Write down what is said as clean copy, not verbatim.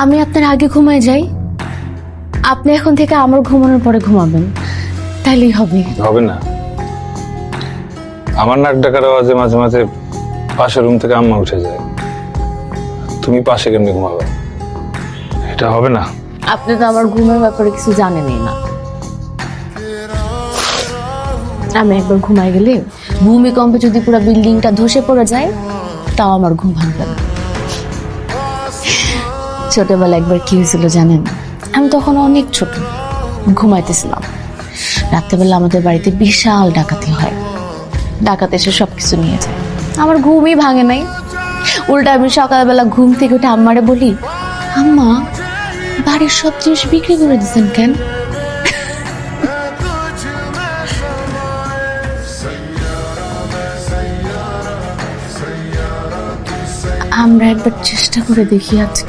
আমি আপনার আগে ঘুমায় যাই, আপনি এখন থেকে আমার ঘুমানোর পরে ঘুমাবেন, তাইলেই হবে। হবে না, আমার নাক ডাকার আওয়াজে মাঝে মাঝে পাশের রুম থেকে আম্মা উঠে যায়, তুমি পাশে কেমনি ঘুমাবে? এটা হবে না। আপনি তো আমার ঘুমের ব্যাপারে কিছু জানেনই না। আমি একবার ঘুমাই গেলে ভূমিকম্পে যদি পুরো বিল্ডিংটা ধসে পড়ে যায় তাও আমার ঘুম ভাঙবে না। ছোটবেলা একবার কি হয়েছিল জানেন? আমি তখন অনেক ছোট, ঘুমাইতেছিলাম। রাত্রেবেলা আমাদের বাড়িতে বিশাল ডাকাতি হয়, ডাকাত এসে সবকিছু নিয়ে যায়। আমার ঘুমই ভাঙে নাই। উল্টা আমি সকালবেলা ঘুম থেকে উঠে আম্মারে বলি, আম্মা বাড়ির সব জিনিস বিক্রি করে দিচ্ছেন কেন? আমরা একবার চেষ্টা করে দেখি আজকে।